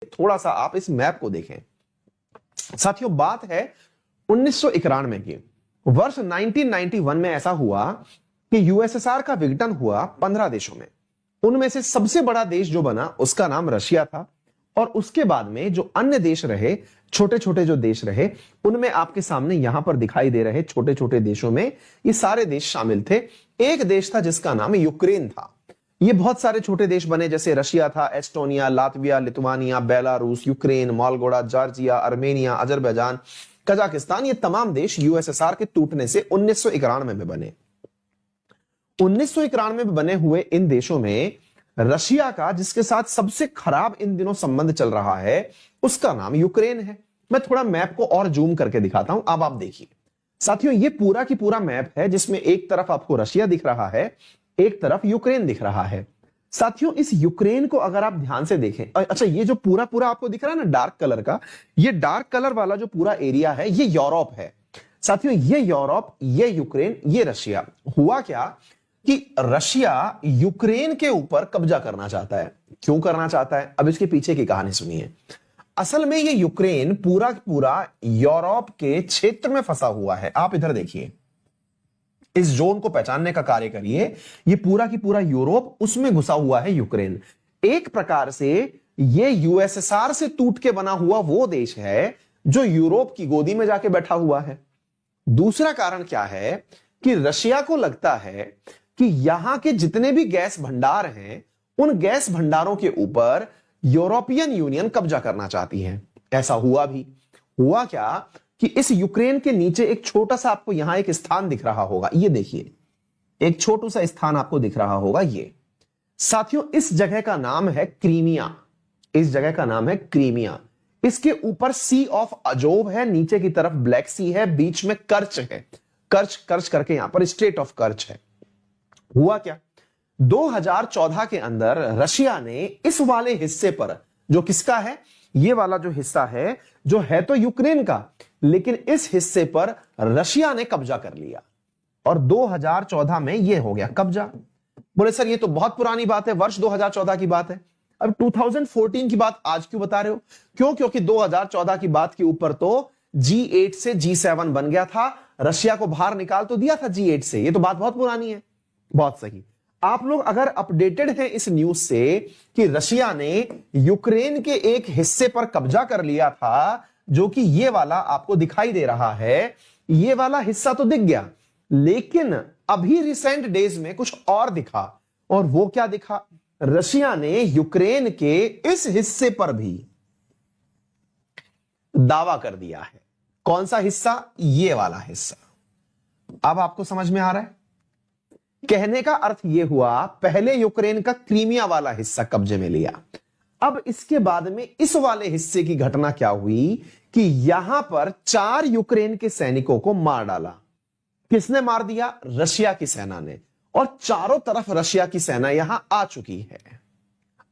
थोड़ा सा आप इस मैप को देखें। साथियों, बात है 1991 की। वर्ष 1991 में ऐसा हुआ कि यूएसएसआर का विघटन हुआ 15 देशों में। उनमें से सबसे बड़ा देश जो बना उसका नाम रशिया था, और उसके बाद में जो अन्य देश रहे, छोटे छोटे जो देश रहे, उनमें आपके सामने यहां पर दिखाई दे रहे छोटे छोटे देशों में ये सारे देश शामिल थे। एक देश था जिसका नाम यूक्रेन था। ये बहुत सारे छोटे देश बने, जैसे रशिया था, Estonia, Latvia, Lithuania, Belarus, Ukraine, Moldova, Georgia, Armenia, Azerbaijan, Kazakhstan. ये तमाम देश यूएसएसआर के टूटने से 1991 में बने। 1991 में बने हुए इन देशों में रशिया का, जिसके साथ सबसे खराब इन दिनों संबंध चल रहा है, उसका नाम यूक्रेन है। मैं थोड़ा मैप को और जूम करके दिखाता हूं, अब आप देखिए। साथियों, ये पूरा की पूरा मैप है जिसमें एक तरफ आपको रशिया दिख रहा है, एक तरफ यूक्रेन दिख रहा है। साथियों, इस यूक्रेन को अगर आप ध्यान से देखें, अच्छा, ये जो पूरा पूरा आपको दिख रहा है ना डार्क कलर का, ये डार्क कलर वाला जो पूरा एरिया है, ये यूरोप है। साथियों, ये यूरोप, ये यूक्रेन, ये रशिया। हुआ क्या कि रशिया यूक्रेन के ऊपर कब्जा करना चाहता है। क्यों करना चाहता है, अब इसके पीछे की कहानी सुनिए। असल में ये यूक्रेन पूरा पूरा यूरोप के क्षेत्र में फंसा हुआ है। आप इधर देखिए, इस जोन को पहचानने का कार्य करिए। ये पूरा की पूरा यूरोप, उसमें घुसा हुआ है यूक्रेन। एक प्रकार से ये यूएसएसआर से टूट के बना हुआ वो देश है जो यूरोप की गोदी में जाके बैठा हुआ है। दूसरा कारण क्या है कि रशिया को लगता है कि यहां के जितने भी गैस भंडार हैं, उन गैस भंडारों के ऊपर यूरोपियन यूनियन कब्जा करना चाहती है। ऐसा हुआ भी। हुआ क्या कि इस यूक्रेन के नीचे एक छोटा सा, आपको यहां एक स्थान दिख रहा होगा, ये देखिए, एक छोटा सा स्थान आपको दिख रहा होगा ये। साथियों, इस जगह का नाम है क्रीमिया। इस जगह का नाम है क्रीमिया। इसके ऊपर सी ऑफ अजोव है, नीचे की तरफ ब्लैक सी है, बीच में कर्च है। कर्च कर्च करके यहां पर स्टेट ऑफ कर्च है। हुआ क्या, 2014 के अंदर रशिया ने इस वाले हिस्से पर, जो किसका है, ये वाला जो हिस्सा है, जो है तो यूक्रेन का, लेकिन इस हिस्से पर रशिया ने कब्जा कर लिया, और 2014 में ये हो गया कब्जा। बोले सर ये तो बहुत पुरानी बात है, वर्ष 2014 की बात है। अब 2014 की बात आज क्यों बता रहे हो? क्यों? क्योंकि 2014 की बात के ऊपर तो G8 से G7 बन गया था, रशिया को बाहर निकाल तो दिया था G8 से। ये तो बात बहुत पुरानी है। बहुत सही। आप लोग अगर अपडेटेड हैं इस न्यूज से कि रशिया ने यूक्रेन के एक हिस्से पर कब्जा कर लिया था, जो कि ये वाला आपको दिखाई दे रहा है, ये वाला हिस्सा तो दिख गया, लेकिन अभी रिसेंट डेज में कुछ और दिखा। और वो क्या दिखा? रशिया ने यूक्रेन के इस हिस्से पर भी दावा कर दिया है। कौन सा हिस्सा? ये वाला हिस्सा। अब आपको समझ में आ रहा है? कहने का अर्थ यह हुआ, पहले यूक्रेन का क्रीमिया वाला हिस्सा कब्जे में लिया। अब इसके बाद में इस वाले हिस्से की घटना क्या हुई कि यहां पर 4 यूक्रेन के सैनिकों को मार डाला। किसने मार दिया? रशिया की सेना ने। और चारों तरफ रशिया की सेना यहां आ चुकी है।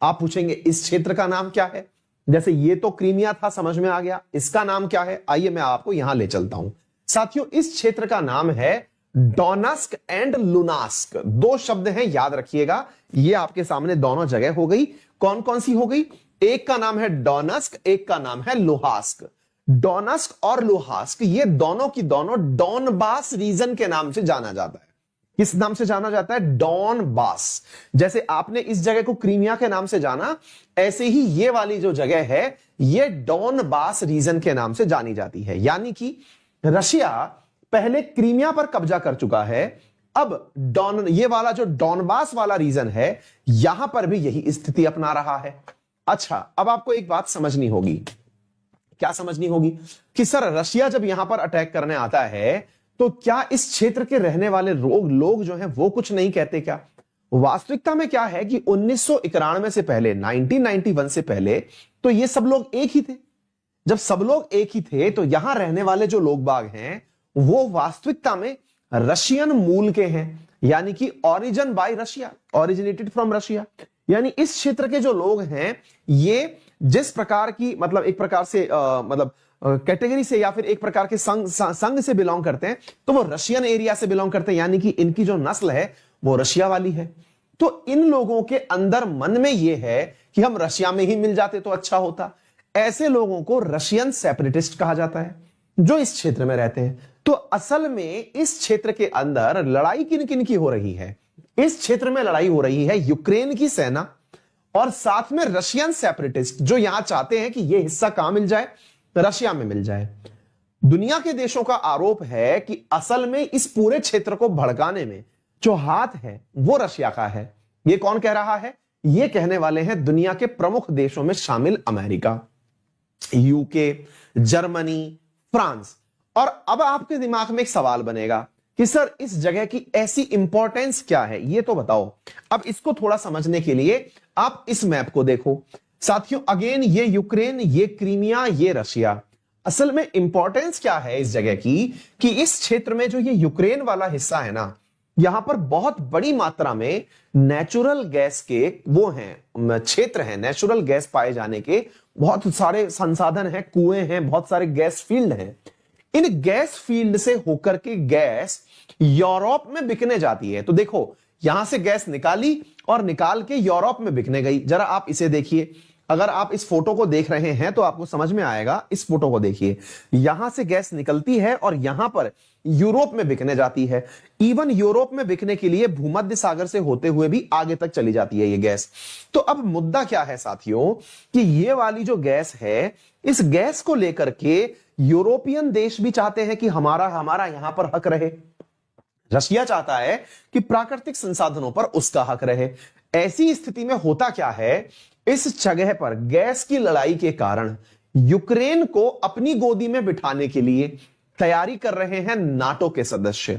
आप पूछेंगे इस क्षेत्र का नाम क्या है? जैसे ये तो क्रीमिया था, समझ में आ गया। इसका नाम क्या है? आइए मैं आपको यहां ले चलता हूं। साथियों, इस क्षेत्र का नाम है डोनेस्क एंड लुनास्क। 2 शब्द हैं, याद रखिएगा। ये आपके सामने दोनों जगह हो गई। कौन कौन सी हो गई? एक का नाम है डोनेस्क, एक का नाम है लुहास्क। डोनेस्क और लुहास्क ये दोनों की दोनों डॉनबास रीजन के नाम से जाना जाता है। किस नाम से जाना जाता है? डॉनबास। जैसे आपने इस जगह को क्रीमिया के नाम से जाना, ऐसे ही ये वाली जो जगह है, ये डॉनबास रीजन के नाम से जानी जाती है। यानी कि रशिया पहले क्रीमिया पर कब्जा कर चुका है, अब ये वाला जो डॉनबास वाला रीजन है, यहां पर भी यही स्थिति अपना रहा है। अच्छा, अब आपको एक बात समझनी होगी। क्या समझनी होगी? कि सर रशिया जब यहां पर अटैक करने आता है, तो क्या इस क्षेत्र के रहने वाले लोग जो हैं वो कुछ नहीं कहते क्या? वास्तविकता में क्या है कि 1991 से पहले, 1991 से पहले तो ये सब लोग एक ही थे। जब सब लोग एक ही थे, तो यहां रहने वाले जो लोग बाग हैं वो वास्तविकता में रशियन मूल के हैं, यानी कि origin bye Russia, originated from Russia. यानी इस क्षेत्र के जो लोग हैं, ये जिस प्रकार की, मतलब एक प्रकार से मतलब कैटेगरी से या फिर एक प्रकार के संघ से बिलोंग करते हैं, तो वो रशियन एरिया से बिलोंग करते हैं, यानी कि इनकी जो नस्ल है वो रशिया वाली है। तो इन लोगों के अंदर मन में यह है कि हम रशिया में ही मिल जाते तो अच्छा होता। ऐसे लोगों को रशियन सेपरेटिस्ट कहा जाता है, जो इस क्षेत्र में रहते हैं। तो असल में इस क्षेत्र के अंदर लड़ाई किन किन की हो रही है? इस क्षेत्र में लड़ाई हो रही है यूक्रेन की सेना और साथ में रशियन सेपरेटिस्ट, जो यहां चाहते हैं कि यह हिस्सा कहां मिल जाए? रशिया में मिल जाए। दुनिया के देशों का आरोप है कि असल में इस पूरे क्षेत्र को भड़काने में जो हाथ है वो रशिया का है। ये कौन कह रहा है? ये कहने वाले हैं दुनिया के प्रमुख देशों में शामिल अमेरिका, यूके, जर्मनी, फ्रांस। और अब आपके दिमाग में एक सवाल बनेगा कि सर इस जगह की ऐसी इंपॉर्टेंस क्या है, ये तो बताओ। अब इसको थोड़ा समझने के लिए आप इस मैप को देखो साथियों। अगेन ये यूक्रेन, ये क्रीमिया, ये रशिया। असल में इंपॉर्टेंस क्या है इस जगह की कि इस क्षेत्र में जो ये यूक्रेन वाला हिस्सा है ना, यहां पर बहुत बड़ी मात्रा में नेचुरल गैस के वो हैं, क्षेत्र हैं, नेचुरल गैस पाए जाने के बहुत सारे संसाधन हैं, कुएं हैं, बहुत सारे गैस फील्ड हैं। इन गैस फील्ड से होकर के गैस यूरोप में बिकने जाती है। तो देखो यहां से गैस निकाली और निकाल के यूरोप में बिकने गई। जरा आप इसे देखिए, अगर आप इस फोटो को देख रहे हैं तो आपको समझ में आएगा। इस फोटो को देखिए, यहां से गैस निकलती है और यहां पर यूरोप में बिकने जाती है। इवन यूरोप में बिकने के लिए भूमध्य सागर से होते हुए भी आगे तक चली जाती है ये गैस। तो अब मुद्दा क्या है साथियों कि ये वाली जो गैस है, इस गैस को लेकर के यूरोपियन देश भी चाहते हैं कि हमारा यहां पर हक रहे। रशिया चाहता है कि प्राकृतिक संसाधनों पर उसका हक रहे। ऐसी स्थिति में होता क्या है, इस जगह पर गैस की लड़ाई के कारण यूक्रेन को अपनी गोदी में बिठाने के लिए तैयारी कर रहे हैं नाटो के सदस्य।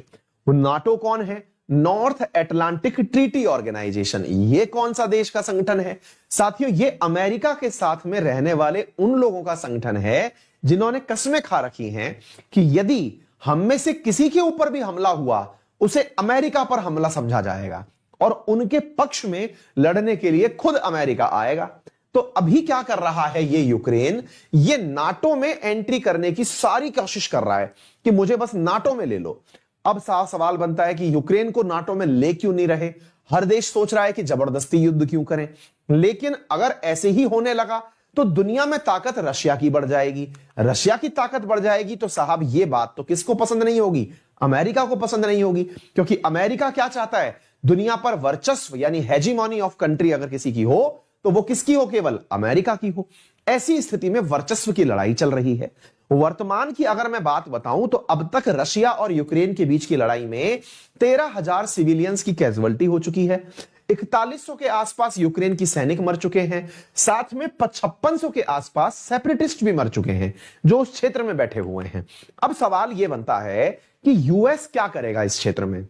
वो नाटो कौन है? North Atlantic Treaty Organisation. ये कौन सा देश का संगठन है साथियों? ये अमेरिका के साथ में रहने वाले उन लोगों का संगठन है जिन्होंने कस्में खा रखी हैं कि यदि हम में से किसी के ऊपर भी हमला हुआ उसे अमेरिका पर हमला समझा जाएगा और उनके पक्ष में लड़ने के लिए खुद अमेरिका आएगा। तो अभी क्या कर रहा है ये यूक्रेन? ये नाटो में एंट्री करने की सारी कोशिश कर रहा है कि मुझे बस नाटो में ले लो। अब साफ सवाल बनता है कि यूक्रेन को नाटो में ले क्यों नहीं रहे? हर देश सोच रहा है कि जबरदस्ती युद्ध क्यों करें। लेकिन अगर ऐसे ही होने लगा तो दुनिया में ताकत रशिया की बढ़ जाएगी। रशिया की ताकत बढ़ जाएगी तो साहब ये बात तो किसको पसंद नहीं होगी? अमेरिका को पसंद नहीं होगी। क्योंकि अमेरिका क्या चाहता है? दुनिया पर वर्चस्व यानी हेजीमोनी ऑफ कंट्री अगर किसी की हो तो वो किसकी हो? केवल अमेरिका की हो। ऐसी स्थिति में वर्चस्व की लड़ाई चल रही है। वर्तमान की अगर मैं बात बताऊं तो अब तक रशिया और यूक्रेन के बीच की लड़ाई में 13,000 सिविलियंस की कैजुअल्टी हो चुकी है। 4100 के आसपास यूक्रेन की सैनिक मर चुके हैं। साथ में 5600 के आसपास सेपरेटिस्ट भी मर चुके हैं जो उस क्षेत्र में बैठे हुए हैं। अब सवाल यह बनता है कि यूएस क्या करेगा इस क्षेत्र में?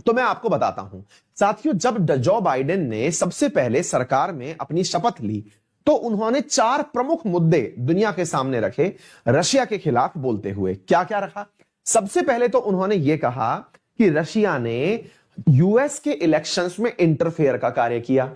तो मैं आपको बताता हूं साथियों, जब जो बाइडेन ने सबसे पहले सरकार में अपनी शपथ ली तो उन्होंने 4 प्रमुख मुद्दे दुनिया के सामने रखे रशिया के खिलाफ बोलते हुए। क्या क्या रखा? सबसे पहले तो उन्होंने यह कहा कि रशिया ने यूएस के इलेक्शंस में इंटरफेयर का कार्य किया।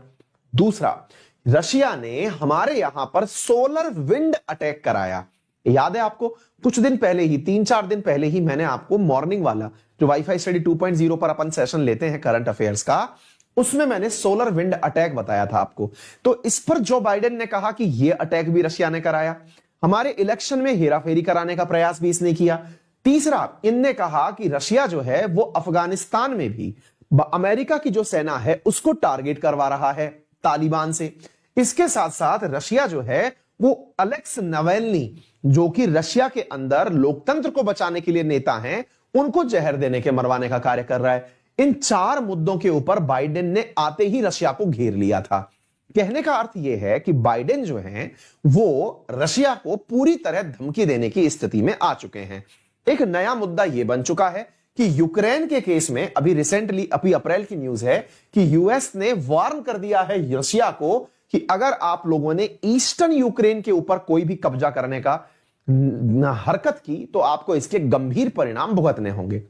दूसरा, रशिया ने हमारे यहां पर सोलर विंड अटैक कराया। याद है आपको? कुछ दिन पहले ही, 3-4 दिन पहले ही मैंने आपको मॉर्निंग वाला जो वाईफाई स्टडी 2.0 पर अपन सेशन लेते हैं करंट अफेयर्स का, उसमें मैंने सोलर विंड अटैक बताया था आपको। तो इस पर जो बाइडेन ने कहा कि यह अटैक भी रशिया ने कराया। हमारे इलेक्शन में हेराफेरी कराने का प्रयास भी इसने किया। तीसरा, इनने कहा कि रशिया जो है वो अफगानिस्तान में भी अमेरिका की जो सेना है उसको टारगेट करवा रहा है तालिबान से। इसके साथ साथ रशिया जो है वो अलेक्स नवेल्नी, जो कि रशिया के अंदर लोकतंत्र को बचाने के लिए नेता हैं, उनको जहर देने के मरवाने का कार्य कर रहा है। इन 4 मुद्दों के ऊपर बाइडेन ने आते ही रशिया को घेर लिया था। कहने का अर्थ यह है कि बाइडेन जो है वो रशिया को पूरी तरह धमकी देने की स्थिति में आ चुके हैं। एक नया मुद्दा यह बन चुका है कि यूक्रेन के केस में अभी रिसेंटली, अभी अप्रैल की न्यूज है कि यूएस ने वार्न कर दिया है रशिया को कि अगर आप लोगों ने ईस्टर्न यूक्रेन के ऊपर कोई भी कब्जा करने का हरकत की तो आपको इसके गंभीर परिणाम भुगतने होंगे।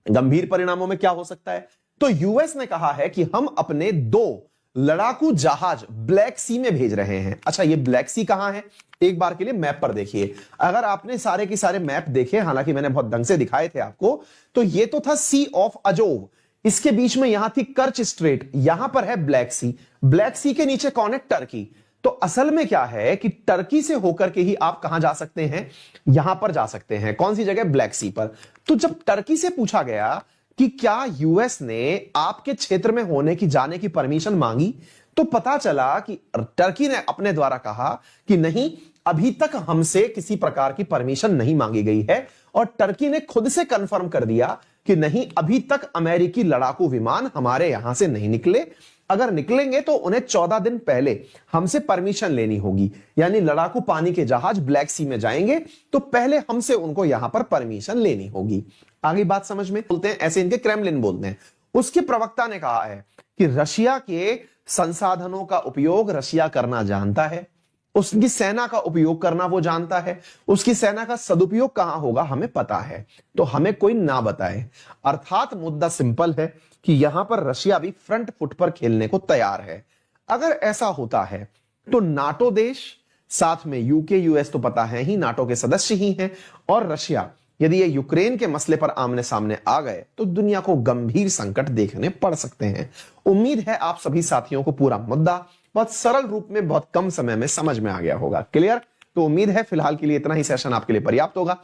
गंभीर परिणामों में क्या हो सकता है? तो यूएस ने कहा है कि हम अपने 2 लड़ाकू जहाज ब्लैक सी में भेज रहे हैं। अच्छा, ये ब्लैक सी कहां है? एक बार के लिए मैप पर देखिए। अगर आपने सारे के सारे मैप देखे, हालांकि मैंने बहुत ढंग से दिखाए थे आपको, तो ये तो था सी ऑफ अजोव, इसके बीच में यहां थी कर्च स्ट्रेट, यहां पर है ब्लैक सी, ब्लैक सी के नीचे कौन है? टर्की। तो असल में क्या है कि टर्की से होकर के ही आप कहां जा सकते हैं? यहां पर जा सकते हैं। कौन सी जगह? ब्लैक सी पर। तो जब टर्की से पूछा गया कि क्या यूएस ने आपके क्षेत्र में होने की जाने की परमिशन मांगी, तो पता चला कि टर्की ने अपने द्वारा कहा कि नहीं, अभी तक हमसे किसी प्रकार की परमिशन नहीं मांगी गई है। और टर्की ने खुद से कंफर्म कर दिया कि नहीं, अभी तक अमेरिकी लड़ाकू विमान हमारे यहां से नहीं निकले, अगर निकलेंगे तो उन्हें 14 दिन पहले हमसे परमिशन लेनी होगी। यानी लड़ाकू पानी के जहाज ब्लैक सी में जाएंगे तो पहले हमसे उनको यहां पर परमिशन लेनी होगी। आगे बात समझ में? बोलते हैं ऐसे, इनके क्रेमलिन बोलते हैं। उसके प्रवक्ता ने कहा है कि रशिया के संसाधनों का उपयोग रशिया करना जानता है, उसकी सेना का उपयोग करना वो जानता है, उसकी सेना का सदुपयोग कहां होगा हमें पता है, तो हमें कोई ना बताए। अर्थात मुद्दा सिंपल है कि यहां पर रशिया भी फ्रंट फुट पर खेलने को तैयार है। अगर ऐसा होता है तो नाटो देश, साथ में यूके यूएस तो पता है ही, नाटो के सदस्य ही हैं, और रशिया यदि ये यूक्रेन के मसले पर आमने सामने आ गए तो दुनिया को गंभीर संकट देखने पड़ सकते हैं। उम्मीद है आप सभी साथियों को पूरा मुद्दा बहुत सरल रूप में बहुत कम समय में समझ में आ गया होगा। क्लियर? तो उम्मीद है फिलहाल के लिए इतना ही सेशन आपके लिए पर्याप्त होगा।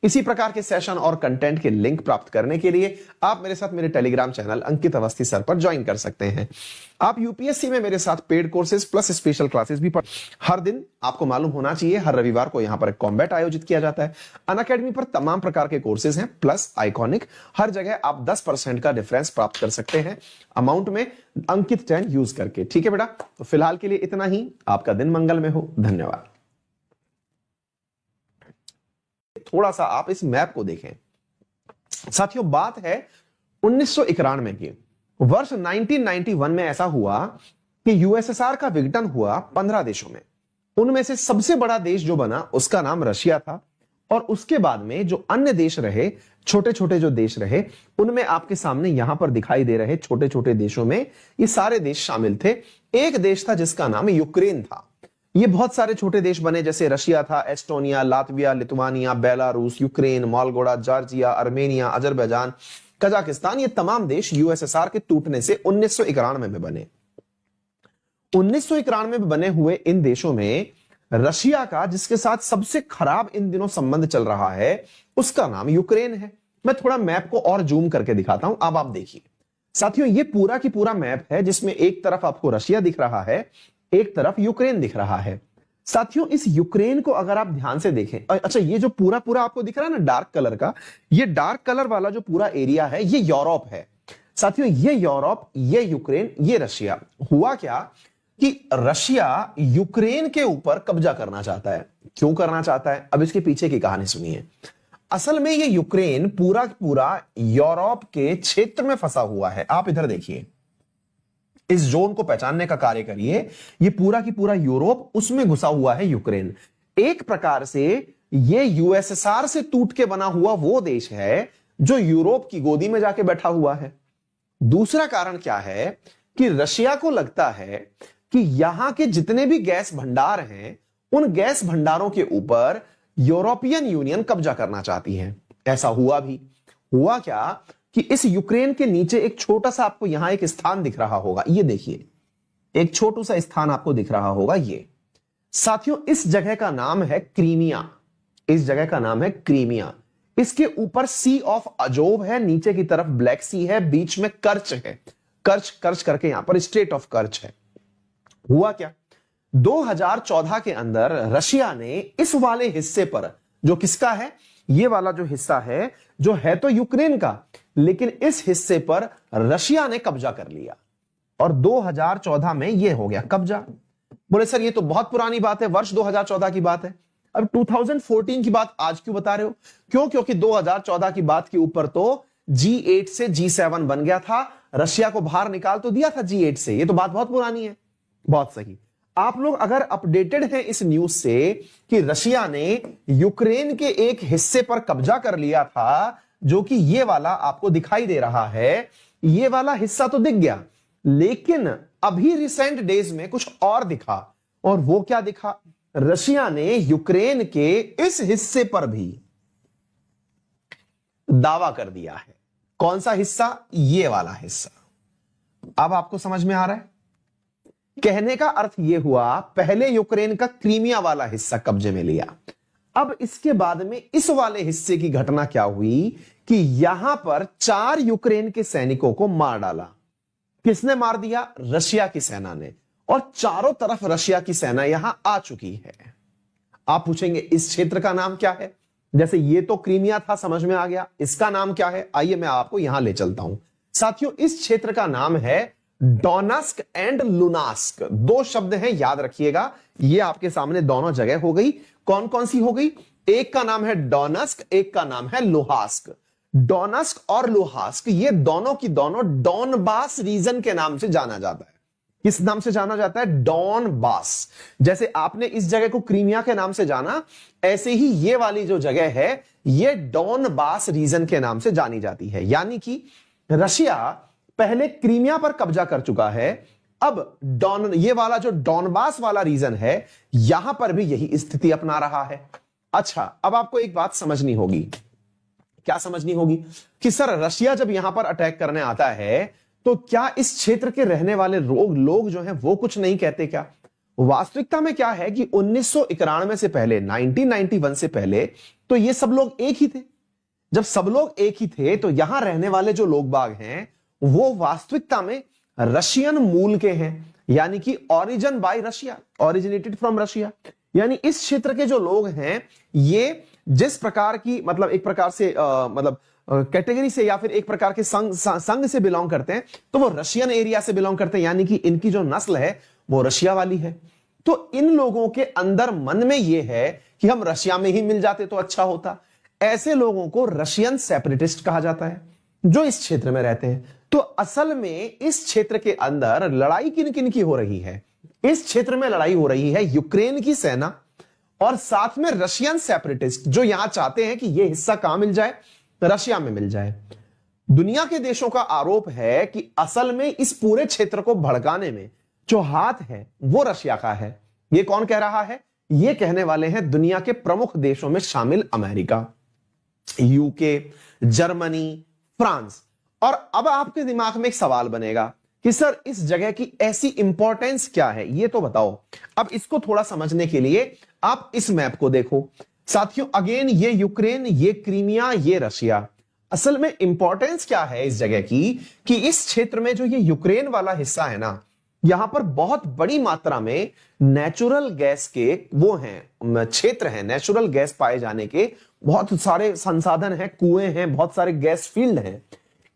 इसी प्रकार के सेशन और कंटेंट के लिंक प्राप्त करने के लिए आप मेरे साथ मेरे टेलीग्राम चैनल अंकित अवस्थी सर पर ज्वाइन कर सकते हैं। आप यूपीएससी में मेरे साथ paid courses plus special classes भी हर दिन आपको मालूम होना चाहिए, हर रविवार को यहां पर एक कॉम्बैट आयोजित किया जाता है। अनअकैडमी पर तमाम प्रकार के कोर्सेज हैं, प्लस आइकॉनिक, हर जगह आप 10% का डिफरेंस प्राप्त कर सकते हैं अमाउंट में, अंकित 10 यूज करके। ठीक है बेटा, तो फिलहाल के लिए इतना ही। आपका दिन मंगल में हो। धन्यवाद। थोड़ा सा आप इस मैप को देखें साथियों। बात है 1991 की। वर्ष 1991 में ऐसा हुआ कि यूएसएसआर का विघटन हुआ 15 देशों में। उनमें से सबसे बड़ा देश जो बना उसका नाम रशिया था, और उसके बाद में जो अन्य देश रहे, छोटे छोटे जो देश रहे, उनमें आपके सामने यहां पर दिखाई दे रहे छोटे छोटे देशों में ये सारे देश शामिल थे। एक देश था जिसका नाम यूक्रेन था। ये बहुत सारे छोटे देश बने, जैसे रशिया था, Estonia, Latvia, Lithuania, Belarus, Ukraine, Moldova, Georgia, Armenia, Azerbaijan, Kazakhstan. ये तमाम देश यूएसएसआर के टूटने से 1991 में बने। 1991 में बने हुए इन देशों में रशिया का, जिसके साथ सबसे खराब इन दिनों संबंध चल रहा है, उसका नाम यूक्रेन है। मैं थोड़ा मैप को और जूम करके दिखाता हूं, अब आप देखिए साथियों। ये पूरा की पूरा मैप है जिसमें एक तरफ आपको रशिया दिख रहा है, एक तरफ यूक्रेन दिख रहा है। साथियों इस यूक्रेन को अगर आप ध्यान से देखें, अच्छा ये जो पूरा पूरा आपको दिख रहा है ना डार्क कलर का, ये डार्क कलर वाला जो पूरा एरिया है ये यूरोप है। साथियों ये यूरोप, ये यूक्रेन, ये रशिया। हुआ क्या कि रशिया यूक्रेन के ऊपर कब्जा करना चाहता है। क्यों करना चाहता है? अब इसके पीछे की कहानी सुनिए। असल में ये यूक्रेन पूरा पूरा यूरोप के क्षेत्र में फंसा हुआ है। आप इधर देखिए, इस जोन को पहचानने का कार्य करिए। ये पूरा की पूरा यूरोप, उसमें घुसा हुआ है यूक्रेन। एक प्रकार से ये यूएसएसआर से टूट के बना हुआ वो देश है जो यूरोप की गोदी में जाके बैठा हुआ है। दूसरा कारण क्या है कि रशिया को लगता है कि यहां के जितने भी गैस भंडार हैं, उन गैस भंडारों के ऊपर यूरोपियन यूनियन कब्जा करना चाहती है। ऐसा हुआ भी। हुआ क्या कि इस यूक्रेन के नीचे एक छोटा सा आपको यहां एक स्थान दिख रहा होगा, ये देखिए, एक छोटा सा स्थान आपको दिख रहा होगा। ये साथियों इस जगह का नाम है क्रीमिया। इस जगह का नाम है क्रीमिया। इसके ऊपर सी ऑफ अजोव है, नीचे की तरफ ब्लैक सी है, बीच में कर्च है, कर्च कर्च करके यहां पर स्टेट ऑफ कर्च है। हुआ क्या, 2014 के अंदर रशिया ने इस वाले हिस्से पर, जो किसका है, ये वाला जो हिस्सा है, जो है तो यूक्रेन का, लेकिन इस हिस्से पर रशिया ने कब्जा कर लिया, और 2014 में यह हो गया कब्जा। बोले सर ये तो बहुत पुरानी बात है, वर्ष 2014 की बात है। अब 2014 की बात आज क्यों बता रहे हो? क्यों? क्योंकि 2014 की बात के ऊपर तो G8 से G7 बन गया था, रशिया को बाहर निकाल तो दिया था G8 से। ये तो बात बहुत पुरानी है। बहुत सही। आप लोग अगर अपडेटेड हैं इस न्यूज से कि रशिया ने यूक्रेन के एक हिस्से पर कब्जा कर लिया था, जो कि ये वाला आपको दिखाई दे रहा है, ये वाला हिस्सा तो दिख गया, लेकिन अभी रिसेंट डेज में कुछ और दिखा। और वो क्या दिखा? रशिया ने यूक्रेन के इस हिस्से पर भी दावा कर दिया है। कौन सा हिस्सा? ये वाला हिस्सा। अब आपको समझ में आ रहा है? कहने का अर्थ यह हुआ, पहले यूक्रेन का क्रीमिया वाला हिस्सा कब्जे में लिया। अब इसके बाद में इस वाले हिस्से की घटना क्या हुई कि यहां पर 4 यूक्रेन के सैनिकों को मार डाला। किसने मार दिया? रशिया की सेना ने। और चारों तरफ रशिया की सेना यहां आ चुकी है। आप पूछेंगे इस क्षेत्र का नाम क्या है? जैसे ये तो क्रीमिया था, समझ में आ गया। इसका नाम क्या है? आइए मैं आपको यहां ले चलता हूं। साथियों, इस क्षेत्र का नाम है डोनेस्क एंड लुनास्क। 2 शब्द हैं, याद रखिएगा। ये आपके सामने दोनों जगह हो गई। कौन कौन सी हो गई? एक का नाम है डोनेस्क, एक का नाम है लुहास्क। डोनेस्क और लुहास्क ये दोनों की दोनों डॉनबास रीजन के नाम से जाना जाता है। किस नाम से जाना जाता है? डॉनबास। जैसे आपने इस जगह को क्रीमिया के नाम से जाना, ऐसे ही ये वाली जो जगह है ये डॉनबास रीजन के नाम से जानी जाती है। यानी कि रशिया पहले क्रीमिया पर कब्जा कर चुका है, अब ये वाला जो डॉनबास वाला रीजन है यहां पर भी यही स्थिति अपना रहा है। अच्छा, अब आपको एक बात समझनी होगी। क्या समझनी होगी? कि सर रशिया जब यहां पर अटैक करने आता है तो क्या इस क्षेत्र के रहने वाले लोग जो हैं वो कुछ नहीं कहते क्या? वास्तविकता में क्या है कि 1991 से पहले, 1991 से पहले तो ये सब लोग एक ही थे। जब सब लोग एक ही थे तो यहां रहने वाले जो लोग बाग हैं वो वास्तविकता में रशियन मूल के हैं, यानी कि origin bye Russia, originated from Russia. यानी इस क्षेत्र के जो लोग हैं ये जिस प्रकार की मतलब एक प्रकार से कैटेगरी से या फिर एक प्रकार के संघ से बिलोंग करते हैं तो वो रशियन एरिया से बिलोंग करते हैं, यानी कि इनकी जो नस्ल है वो रशिया वाली है। तो इन लोगों के अंदर मन में ये है कि हम रशिया में ही मिल जाते तो अच्छा होता। ऐसे लोगों को रशियन सेपरेटिस्ट कहा जाता है जो इस क्षेत्र में रहते हैं। तो असल में इस क्षेत्र के अंदर लड़ाई किन किन की हो रही है? इस क्षेत्र में लड़ाई हो रही है यूक्रेन की सेना और साथ में रशियन सेपरेटिस्ट जो यहां चाहते हैं कि यह हिस्सा कहां मिल जाए? रशिया में मिल जाए। दुनिया के देशों का आरोप है कि असल में इस पूरे क्षेत्र को भड़काने में जो हाथ है वो रशिया का है। यह कौन कह रहा है? यह कहने वाले हैं दुनिया के प्रमुख देशों में शामिल अमेरिका, यूके, जर्मनी, फ्रांस। और अब आपके दिमाग में एक सवाल बनेगा कि सर इस जगह की ऐसी इंपॉर्टेंस क्या है, ये तो बताओ। अब इसको थोड़ा समझने के लिए आप इस मैप को देखो। साथियों, अगेन ये यूक्रेन, ये क्रीमिया, ये रशिया। असल में इंपॉर्टेंस क्या है इस जगह की कि इस क्षेत्र में जो ये यूक्रेन वाला हिस्सा है ना, यहां पर बहुत बड़ी मात्रा में नेचुरल गैस के वो हैं क्षेत्र हैं, नेचुरल गैस पाए जाने के बहुत सारे संसाधन हैं, कुएं हैं, बहुत सारे गैस फील्ड हैं।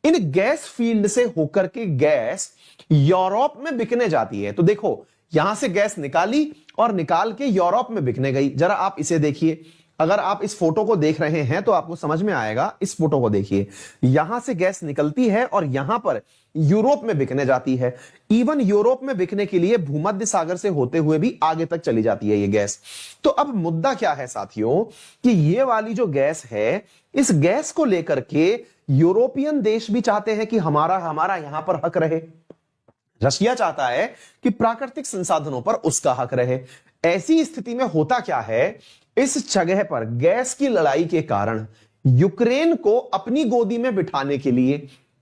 इन गैस फील्ड से होकर के गैस यूरोप में बिकने जाती है। तो देखो यहां से गैस निकाली और निकाल के यूरोप में बिकने गई। जरा आप इसे देखिए, अगर आप इस फोटो को देख रहे हैं तो आपको समझ में आएगा। इस फोटो को देखिए, यहां से गैस निकलती है और यहां पर यूरोप में बिकने जाती है। इवन यूरोप में बिकने के लिए भूमध्य सागर से होते हुए भी आगे तक चली जाती है ये गैस। तो अब मुद्दा क्या है साथियों कि ये वाली जो गैस है, इस गैस को लेकर के यूरोपियन देश भी चाहते हैं कि हमारा यहां पर हक रहे। रशिया चाहता है कि प्राकृतिक संसाधनों पर उसका हक रहे। ऐसी स्थिति में होता क्या है, इस जगह पर गैस की लड़ाई के कारण यूक्रेन को अपनी गोदी में बिठाने के लिए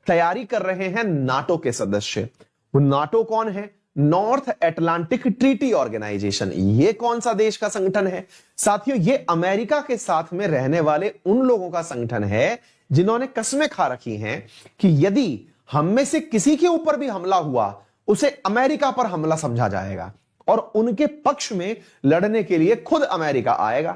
तैयारी कर रहे हैं नाटो के सदस्य। वो नाटो कौन है? North Atlantic Treaty Organisation. ये कौन सा देश का संगठन है साथियों? ये अमेरिका के साथ में रहने वाले उन लोगों का संगठन है जिन्होंने कस्में खा रखी हैं कि यदि हम में से किसी के ऊपर भी हमला हुआ उसे अमेरिका पर हमला समझा जाएगा और उनके पक्ष में लड़ने के लिए खुद अमेरिका आएगा।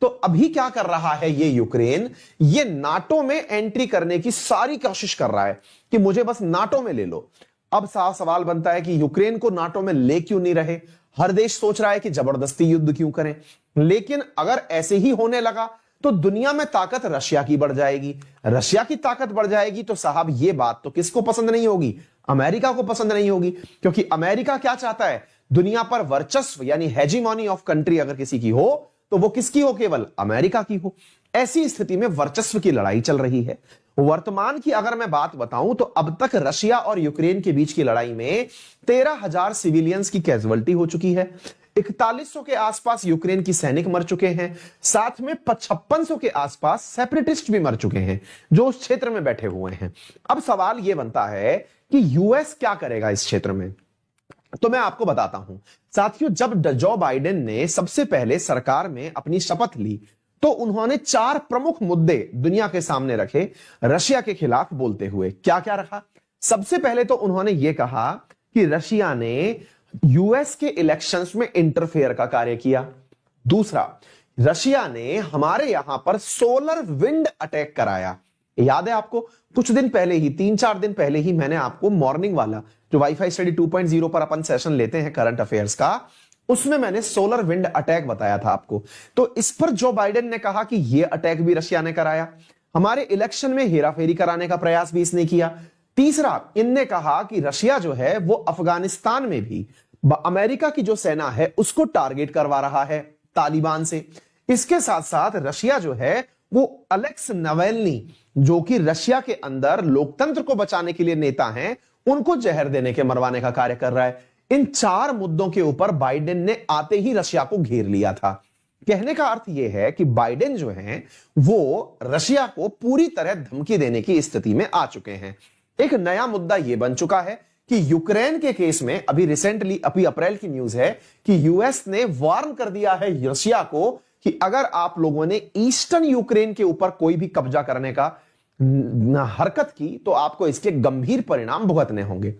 तो अभी क्या कर रहा है ये यूक्रेन? ये नाटो में एंट्री करने की सारी कोशिश कर रहा है कि मुझे बस नाटो में ले लो। अब साफ सवाल बनता है कि यूक्रेन को नाटो में ले क्यों नहीं रहे? हर देश सोच रहा है कि जबरदस्ती युद्ध क्यों करें। लेकिन अगर ऐसे ही होने लगा तो दुनिया में ताकत रशिया की बढ़ जाएगी। रशिया की ताकत बढ़ जाएगी तो साहब ये बात तो किसको पसंद नहीं होगी? अमेरिका को पसंद नहीं होगी। क्योंकि अमेरिका क्या चाहता है? दुनिया पर वर्चस्व यानी हेजीमोनी ऑफ कंट्री अगर किसी की हो तो वो किसकी हो? केवल अमेरिका की हो। ऐसी स्थिति में वर्चस्व की लड़ाई चल रही है। वर्तमान की अगर मैं बात बताऊं तो अब तक रशिया और यूक्रेन के बीच की लड़ाई में 13,000 सिविलियंस की कैजुअल्टी हो चुकी है। 4100 के आसपास यूक्रेन की सैनिक मर चुके हैं, साथ में 5600 के आसपास सेपरेटिस्ट भी मर चुके हैं जो उस क्षेत्र में बैठे हुए हैं। अब सवाल यह बनता है कि यूएस क्या करेगा इस क्षेत्र में। तो मैं आपको बताता हूं साथियों, जब जो बाइडेन ने सबसे पहले सरकार में अपनी शपथ ली तो उन्होंने 4 प्रमुख मुद्दे दुनिया के सामने रखे रशिया के खिलाफ बोलते हुए। क्या क्या रखा? सबसे पहले तो उन्होंने यह कहा कि रशिया ने यूएस के इलेक्शंस में इंटरफेयर का कार्य किया। दूसरा, रशिया ने हमारे यहां पर सोलर विंड अटैक कराया। याद है आपको, कुछ दिन पहले ही, 3-4 दिन पहले ही मैंने आपको मॉर्निंग वाला जो वाईफाई स्टडी 2.0 पर अपन सेशन लेते हैं करंट अफेयर्स का, उसमें मैंने सोलर विंड अटैक बताया था आपको। तो इस पर जो बाइडेन ने कहा कि यह अटैक भी रशिया ने कराया, हमारे इलेक्शन में हेराफेरी कराने का प्रयास भी इसने किया। तीसरा, इनने कहा कि रशिया जो है वो अफगानिस्तान में भी अमेरिका की जो सेना है उसको टारगेट करवा रहा है तालिबान से। इसके साथ साथ रशिया जो है वो अलेक्स नवेल्नी, जो कि रशिया के अंदर लोकतंत्र को बचाने के लिए नेता हैं, उनको जहर देने के मरवाने का कार्य कर रहा है। इन 4 मुद्दों के ऊपर बाइडेन ने आते ही रशिया को घेर लिया था। कहने का अर्थ यह है कि बाइडेन जो है वो रशिया को पूरी तरह धमकी देने की स्थिति में आ चुके हैं। एक नया मुद्दा यह बन चुका है कि यूक्रेन के केस में अभी रिसेंटली, अभी अप्रैल की न्यूज है कि यूएस ने वार्न कर दिया है रशिया को कि अगर आप लोगों ने ईस्टर्न यूक्रेन के ऊपर कोई भी कब्जा करने का हरकत की तो आपको इसके गंभीर परिणाम भुगतने होंगे।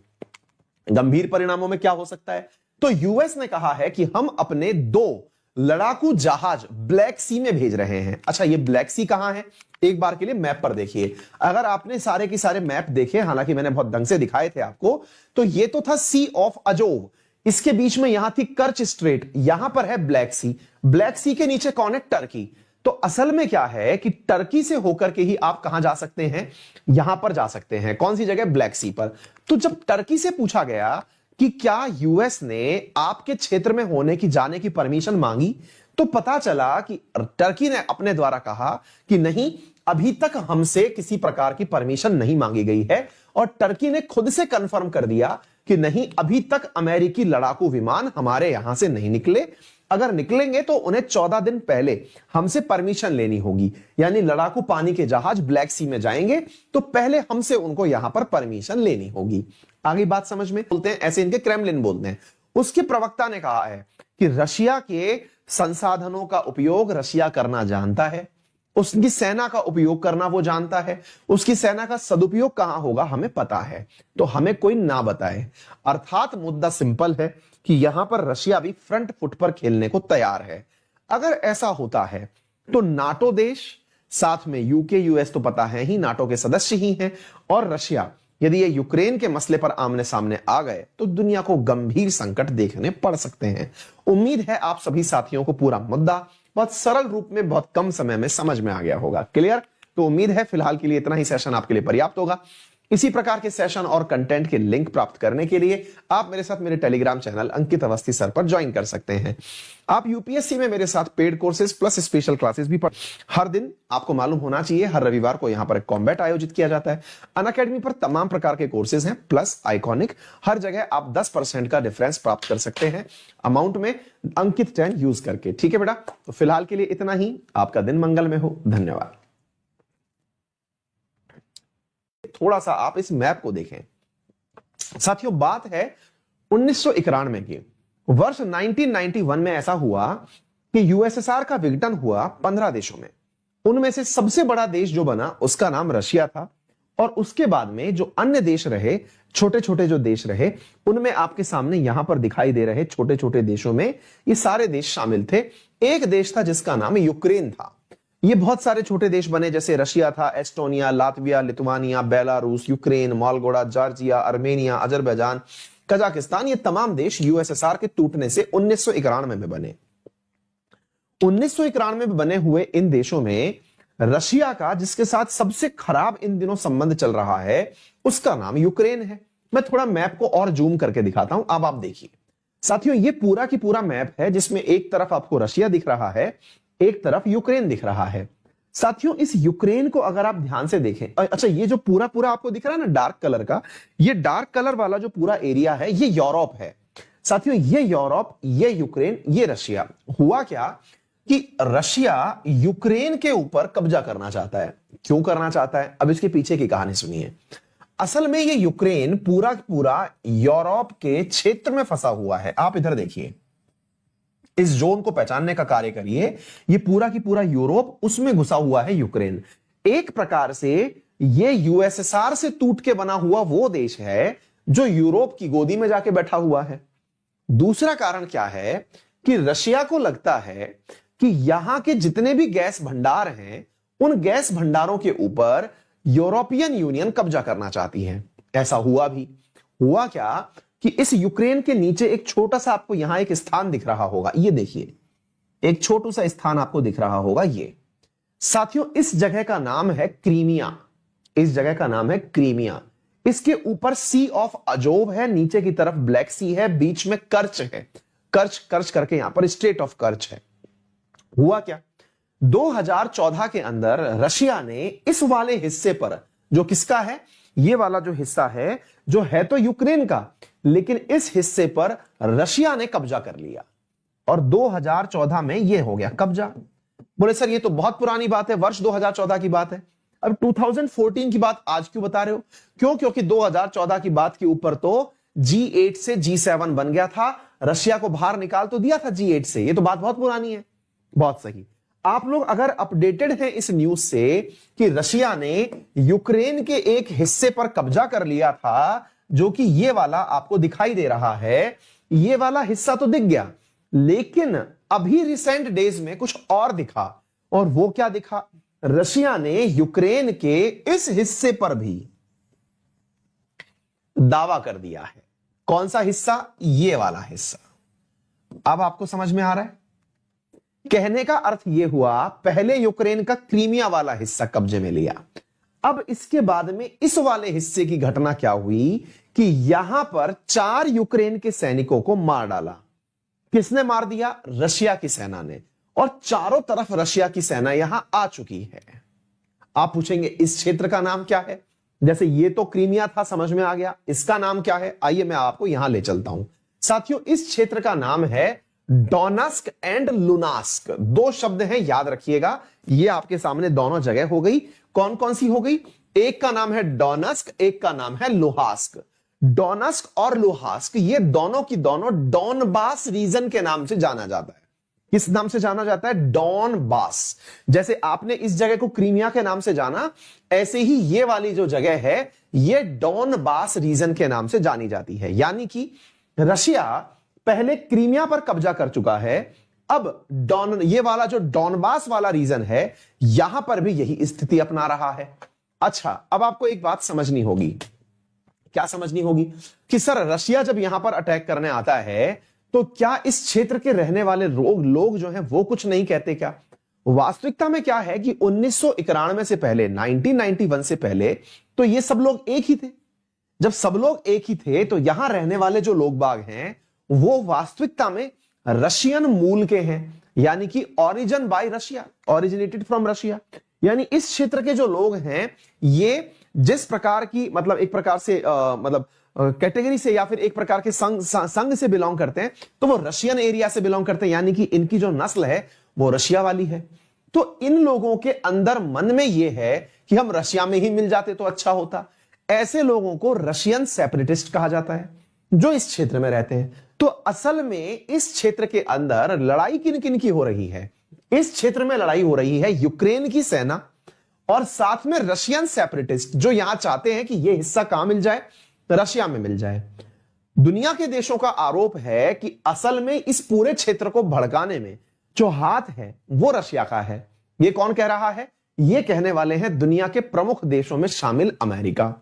गंभीर परिणामों में क्या हो सकता है? तो यूएस ने कहा है कि हम अपने 2 लड़ाकू जहाज ब्लैक सी में भेज रहे हैं। अच्छा, ये ब्लैक सी कहां है? एक बार के लिए मैप पर देखिए। अगर आपने सारे के सारे मैप देखे, हालांकि मैंने बहुत ढंग से दिखाए थे आपको, तो ये तो था सी ऑफ अजोव, इसके बीच में यहां थी कर्च स्ट्रेट, यहां पर है ब्लैक सी। ब्लैक सी के नीचे कौन है? टर्की। तो असल में क्या है कि टर्की से होकर के ही आप कहां जा सकते हैं? यहां पर जा सकते हैं। कौन सी जगह? ब्लैक सी पर। तो जब टर्की से पूछा गया कि क्या यूएस ने आपके क्षेत्र में होने की जाने की परमिशन मांगी, तो पता चला कि टर्की ने अपने द्वारा कहा कि नहीं, अभी तक हमसे किसी प्रकार की परमिशन नहीं मांगी गई है। और टर्की ने खुद से कंफर्म कर दिया कि नहीं, अभी तक अमेरिकी लड़ाकू विमान हमारे यहां से नहीं निकले। अगर निकलेंगे तो उन्हें 14 दिन पहले हमसे परमिशन लेनी होगी। यानी लड़ाकू पानी के जहाज ब्लैक सी में जाएंगे तो पहले हमसे उनको यहां पर परमिशन लेनी होगी। आगे बात समझ में? बोलते हैं ऐसे, इनके क्रेमलिन बोलते हैं। उसके प्रवक्ता ने कहा है कि रशिया के संसाधनों का उपयोग रशिया करना जानता है, उसकी सेना का उपयोग करना वो जानता है, उसकी सेना का सदुपयोग कहां होगा हमें पता है, तो हमें कोई ना बताए। अर्थात मुद्दा सिंपल है कि यहां पर रशिया भी फ्रंट फुट पर खेलने को तैयार है। अगर ऐसा होता है तो नाटो देश, साथ में यूके, यूएस तो पता है ही नाटो के सदस्य ही हैं, और रशिया, यदि ये यूक्रेन के मसले पर आमने सामने आ गए तो दुनिया को गंभीर संकट देखने पड़ सकते हैं। उम्मीद है आप सभी साथियों को पूरा मुद्दा बहुत सरल रूप में बहुत कम समय में समझ में आ गया होगा। क्लियर? तो उम्मीद है फिलहाल के लिए इतना ही सेशन आपके लिए पर्याप्त होगा। इसी प्रकार के सेशन और कंटेंट के लिंक प्राप्त करने के लिए आप मेरे साथ मेरे टेलीग्राम चैनल अंकित अवस्थी सर पर ज्वाइन कर सकते हैं। आप यूपीएससी में मेरे साथ paid courses plus special classes भी पढ़। हर दिन आपको मालूम होना चाहिए, हर रविवार को यहां पर एक कॉम्बैट आयोजित किया जाता है। अनअकैडमी पर तमाम प्रकार के कोर्सेज हैं, प्लस आइकॉनिक। हर जगह आप 10% का डिफरेंस प्राप्त कर सकते हैं अमाउंट में, अंकित 10 यूज करके। ठीक है बेटा? तो फिलहाल के लिए इतना ही। आपका दिन मंगल में हो। धन्यवाद। थोड़ा सा आप इस मैप को देखें साथियों। बात है 1991 की। वर्ष 1991 में ऐसा हुआ कि यूएसएसआर का विघटन हुआ 15 देशों में। उनमें से सबसे बड़ा देश जो बना उसका नाम रशिया था, और उसके बाद में जो अन्य देश रहे, छोटे छोटे जो देश रहे, उनमें आपके सामने यहां पर दिखाई दे रहे छोटे छोटे देशों में ये सारे देश शामिल थे। एक देश था जिसका नाम यूक्रेन था। ये बहुत सारे छोटे देश बने, जैसे रशिया था, Estonia, Latvia, Lithuania, Belarus, Ukraine, Moldova, Georgia, Armenia, Azerbaijan, Kazakhstan. ये तमाम देश यूएसएसआर के टूटने से 1991 में बने। 1991 में बने हुए इन देशों में रशिया का जिसके साथ सबसे खराब इन दिनों संबंध चल रहा है उसका नाम यूक्रेन है। मैं थोड़ा मैप को और जूम करके दिखाता हूं, अब आप देखिए साथियों। ये पूरा की पूरा मैप है जिसमें एक तरफ आपको रशिया दिख रहा है, एक तरफ यूक्रेन दिख रहा है। साथियों इस यूक्रेन को अगर आप ध्यान से देखें, अच्छा ये जो पूरा पूरा आपको दिख रहा है ना डार्क कलर का, ये डार्क कलर वाला जो पूरा एरिया है ये यूरोप है। साथियों ये यूरोप, ये यूक्रेन, ये रशिया। हुआ क्या कि रशिया यूक्रेन के ऊपर कब्जा करना चाहता है। क्यों करना चाहता है, अब इसके पीछे की कहानी सुनिए। असल में ये यूक्रेन पूरा पूरा यूरोप के क्षेत्र में फंसा हुआ है। आप इधर देखिए, इस जोन को पहचानने का कार्य करिए। ये पूरा की पूरा यूरोप, उसमें घुसा हुआ है यूक्रेन। एक प्रकार से ये यूएसएसआर से टूट के बना हुआ वो देश है जो यूरोप की गोदी में जाके बैठा हुआ है। दूसरा कारण क्या है कि रशिया को लगता है कि यहां के जितने भी गैस भंडार हैं, उन गैस भंडारों के ऊपर यूरोपियन यूनियन कब्जा करना चाहती है। ऐसा हुआ भी। हुआ क्या कि इस यूक्रेन के नीचे एक छोटा सा, आपको यहां एक स्थान दिख रहा होगा, ये देखिए, एक छोटा सा स्थान आपको दिख रहा होगा। ये साथियों, इस जगह का नाम है क्रीमिया। इस जगह का नाम है क्रीमिया। इसके ऊपर सी ऑफ अजोव है, नीचे की तरफ ब्लैक सी है, बीच में कर्च है। कर्च कर्च करके यहां पर स्टेट ऑफ कर्च है। हुआ क्या, 2014 के अंदर रशिया ने इस वाले हिस्से पर, जो किसका है, ये वाला जो हिस्सा है, जो है तो यूक्रेन का, लेकिन इस हिस्से पर रशिया ने कब्जा कर लिया और 2014 में ये हो गया कब्जा। बोले सर ये तो बहुत पुरानी बात है, वर्ष 2014 की बात है। अब 2014 की बात आज क्यों बता रहे हो? क्यों? क्योंकि 2014 की बात के ऊपर तो G8 से G7 बन गया था, रशिया को बाहर निकाल तो दिया था G8 से। ये तो बात बहुत पुरानी है। बहुत सही। आप लोग अगर अपडेटेड हैं इस न्यूज से कि रशिया ने यूक्रेन के एक हिस्से पर कब्जा कर लिया था, जो कि ये वाला आपको दिखाई दे रहा है, ये वाला हिस्सा तो दिख गया, लेकिन अभी रिसेंट डेज में कुछ और दिखा। और वो क्या दिखा? रशिया ने यूक्रेन के इस हिस्से पर भी दावा कर दिया है। कौन सा हिस्सा? ये वाला हिस्सा। अब आपको समझ में आ रहा है? कहने का अर्थ यह हुआ, पहले यूक्रेन का क्रीमिया वाला हिस्सा कब्जे में लिया, अब इसके बाद में इस वाले हिस्से की घटना क्या हुई कि यहां पर 4 यूक्रेन के सैनिकों को मार डाला। किसने मार दिया? रशिया की सेना ने। और चारों तरफ रशिया की सेना यहां आ चुकी है। आप पूछेंगे इस क्षेत्र का नाम क्या है? जैसे ये तो क्रीमिया था, समझ में आ गया। इसका नाम क्या है? आइए मैं आपको यहां ले चलता हूं। साथियों, इस क्षेत्र का नाम है डोनेस्क एंड लुनास्क। 2 शब्द हैं, याद रखिएगा। ये आपके सामने दोनों जगह हो गई। कौन कौन सी हो गई? एक का नाम है डोनेस्क, एक का नाम है लुहास्क। डोनेस्क और लुहास्क ये दोनों की दोनों डॉनबास रीजन के नाम से जाना जाता है। किस नाम से जाना जाता है? डॉनबास। जैसे आपने इस जगह को क्रीमिया के नाम से जाना, ऐसे ही ये वाली जो जगह है, ये डॉनबास रीजन के नाम से जानी जाती है। यानी कि रशिया पहले क्रीमिया पर कब्जा कर चुका है, अब ये वाला जो डॉनबास वाला रीजन है, यहां पर भी यही स्थिति अपना रहा है। अच्छा, अब आपको एक बात समझनी होगी। क्या समझनी होगी? कि सर रशिया जब यहां पर अटैक करने आता है, तो क्या इस क्षेत्र के रहने वाले लोग जो हैं वो कुछ नहीं कहते क्या? वास्तविकता में क्या है कि 1991 से पहले, 1991 से पहले तो ये सब लोग एक ही थे। जब सब लोग एक ही थे, तो यहां रहने वाले जो लोग बाग हैं, वो वास्तविकता में रशियन मूल के हैं। यानी कि origin bye Russia, originated from Russia. यानी इस क्षेत्र के जो लोग हैं, ये जिस प्रकार की, मतलब एक प्रकार से कैटेगरी से या फिर एक प्रकार के संघ से बिलोंग करते हैं, तो वो रशियन एरिया से बिलोंग करते हैं। यानी कि इनकी जो नस्ल है वो रशिया वाली है। तो इन लोगों के अंदर मन में ये है कि हम रशिया में ही मिल जाते तो अच्छा होता। ऐसे लोगों को रशियन सेपरेटिस्ट कहा जाता है, जो इस क्षेत्र में रहते हैं। तो असल में इस क्षेत्र के अंदर लड़ाई किन किन की हो रही है? इस क्षेत्र में लड़ाई हो रही है यूक्रेन की सेना और साथ में रशियन सेपरेटिस्ट, जो यहां चाहते हैं कि यह हिस्सा कहां मिल जाए? रशिया में मिल जाए। दुनिया के देशों का आरोप है कि असल में इस पूरे क्षेत्र को भड़काने में जो हाथ है वो रशिया का है। ये कौन कह रहा है? ये कहने वाले हैं दुनिया के प्रमुख देशों में शामिल अमेरिका,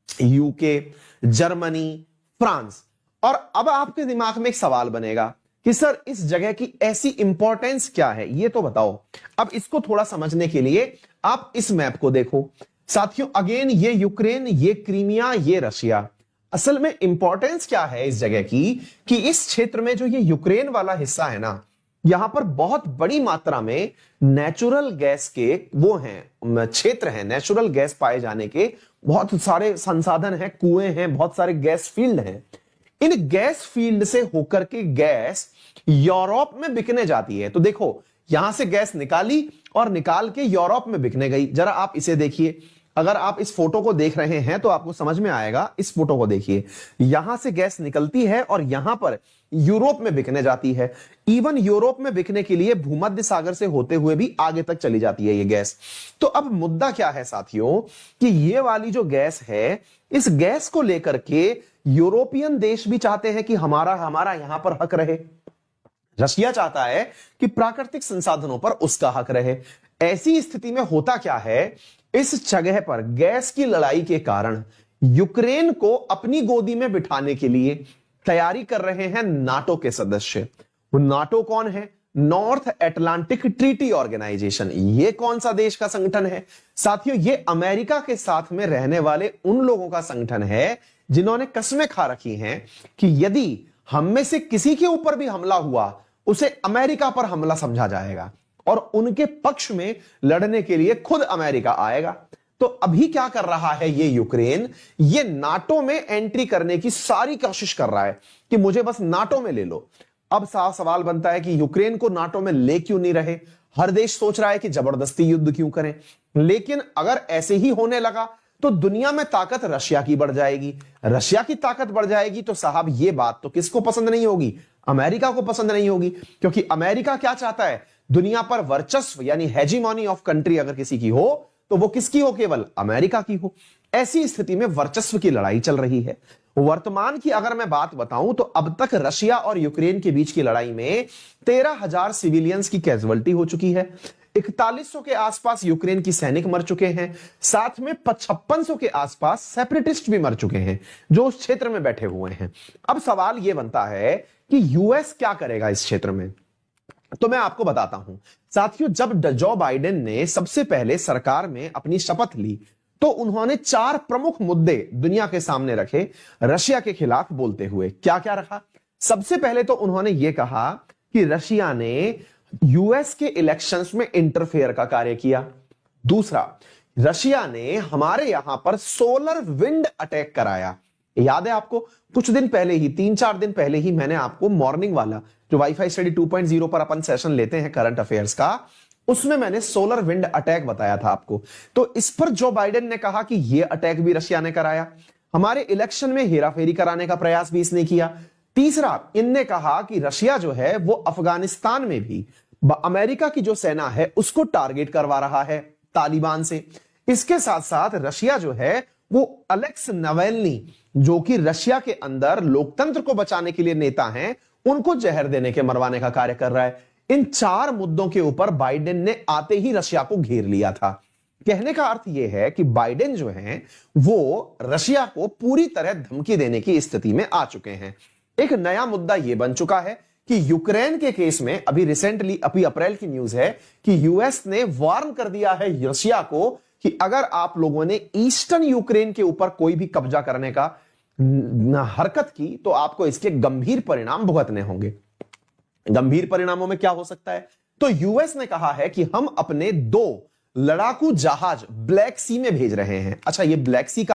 यूके, जर्मनी, फ्रांस। और अब आपके दिमाग में एक सवाल बनेगा कि सर इस जगह की ऐसी इंपॉर्टेंस क्या है, ये तो बताओ। अब इसको थोड़ा समझने के लिए आप इस मैप को देखो। साथियों, अगेन ये यूक्रेन, ये क्रीमिया, ये रशिया। असल में इंपॉर्टेंस क्या है इस जगह की कि इस क्षेत्र में जो ये यूक्रेन वाला हिस्सा है ना, यहां पर बहुत बड़ी मात्रा में नेचुरल गैस के वो हैं, क्षेत्र हैं, नेचुरल गैस पाए जाने के बहुत सारे संसाधन हैं, कुएं हैं, बहुत सारे गैस फील्ड हैं। इन गैस फील्ड से होकर के गैस यूरोप में बिकने जाती है। तो देखो, यहां से गैस निकाली और निकाल के यूरोप में बिकने गई। जरा आप इसे देखिए, अगर आप इस फोटो को देख रहे हैं तो आपको समझ में आएगा। इस फोटो को देखिए, यहां से गैस निकलती है और यहां पर यूरोप में बिकने जाती है। इवन यूरोप में बिकने के लिए भूमध्य सागर से होते हुए भी आगे तक चली जाती है ये गैस। तो अब मुद्दा क्या है साथियों, कि ये वाली जो गैस है, इस गैस को लेकर के यूरोपियन देश भी चाहते हैं कि हमारा हमारा यहां पर हक रहे। रशिया चाहता है कि प्राकृतिक संसाधनों पर उसका हक रहे। ऐसी स्थिति में होता क्या है, इस जगह पर गैस की लड़ाई के कारण यूक्रेन को अपनी गोदी में बिठाने के लिए तैयारी कर रहे हैं नाटो के सदस्य। वो नाटो कौन है? North Atlantic Treaty Organisation. ये कौन सा देश का संगठन है साथियों? ये अमेरिका के साथ में रहने वाले उन लोगों का संगठन है जिन्होंने कस्में खा रखी हैं कि यदि हम में से किसी के ऊपर भी हमला हुआ, उसे अमेरिका पर हमला समझा जाएगा और उनके पक्ष में लड़ने के लिए खुद अमेरिका आएगा। तो अभी क्या कर रहा है ये यूक्रेन? ये नाटो में एंट्री करने की सारी कोशिश कर रहा है कि मुझे बस नाटो में ले लो। अब साफ सवाल बनता है कि यूक्रेन को नाटो में ले क्यों नहीं रहे? हर देश सोच रहा है कि जबरदस्ती युद्ध क्यों करें। लेकिन अगर ऐसे ही होने लगा तो दुनिया में ताकत रशिया की बढ़ जाएगी। रशिया की ताकत बढ़ जाएगी तो साहब ये बात तो किसको पसंद नहीं होगी? अमेरिका को पसंद नहीं होगी। क्योंकि अमेरिका क्या चाहता है? दुनिया पर वर्चस्व यानी हेजीमोनी ऑफ कंट्री अगर किसी की हो तो वो किसकी हो? केवल अमेरिका की हो। ऐसी स्थिति में वर्चस्व की लड़ाई चल रही है। वर्तमान की अगर मैं बात बताऊं तो अब तक रशिया और यूक्रेन के बीच की लड़ाई में 13,000 सिविलियंस की कैजुअल्टी हो चुकी है। 4100 के आसपास यूक्रेन की सैनिक मर चुके हैं। साथ में 5500 के आसपास सेपरेटिस्ट भी मर चुके हैं जो उस क्षेत्र में बैठे हुए हैं। अब सवाल यह बनता है कि यूएस क्या करेगा इस क्षेत्र में? तो मैं आपको बताता हूं साथियों, जब जो बाइडेन ने सबसे पहले सरकार में अपनी शपथ ली तो उन्होंने 4 प्रमुख मुद्दे दुनिया के सामने रखे रशिया के खिलाफ बोलते हुए। क्या क्या रखा? सबसे पहले तो उन्होंने यह कहा कि रशिया ने यूएस के इलेक्शंस में इंटरफेयर का कार्य किया। दूसरा, रशिया ने हमारे यहां पर सोलर विंड अटैक कराया। याद है आपको? कुछ दिन पहले ही, 3-4 दिन पहले ही मैंने आपको मॉर्निंग वाला जो वाईफाई स्टडी 2.0 पर अपन सेशन लेते हैं करंट अफेयर्स का, उसमें मैंने सोलर विंड अटैक बताया था आपको। तो इस पर जो बाइडेन ने कहा कि यह अटैक भी रशिया ने कराया। हमारे इलेक्शन में हेराफेरी कराने का प्रयास भी इसने किया। तीसरा, इनने कहा कि रशिया जो है वो अफगानिस्तान में भी अमेरिका की जो सेना है उसको टारगेट करवा रहा है तालिबान से। इसके साथ साथ रशिया जो है वो अलेक्स नवेल्नी, जो कि रशिया के अंदर लोकतंत्र को बचाने के लिए नेता हैं, उनको जहर देने के मरवाने का कार्य कर रहा है। इन 4 मुद्दों के ऊपर बाइडेन ने आते ही रशिया को घेर लिया था। कहने का अर्थ यह है कि बाइडेन जो है वो रशिया को पूरी तरह धमकी देने की स्थिति में आ चुके हैं। एक नया मुद्दा यह बन चुका है कि यूक्रेन के केस में अभी रिसेंटली, अभी अप्रैल की न्यूज है कि यूएस ने वार्न कर दिया है रशिया को कि अगर आप लोगों ने ईस्टर्न यूक्रेन के ऊपर कोई भी कब्जा करने का हरकत की तो आपको इसके गंभीर परिणाम भुगतने होंगे। गंभीर परिणामों में क्या हो सकता है? तो यूएस ने कहा है कि हम अपने 2 लड़ाकू जहाज ब्लैक सी में भेज रहे हैं। अच्छा, ये ब्लैक सी का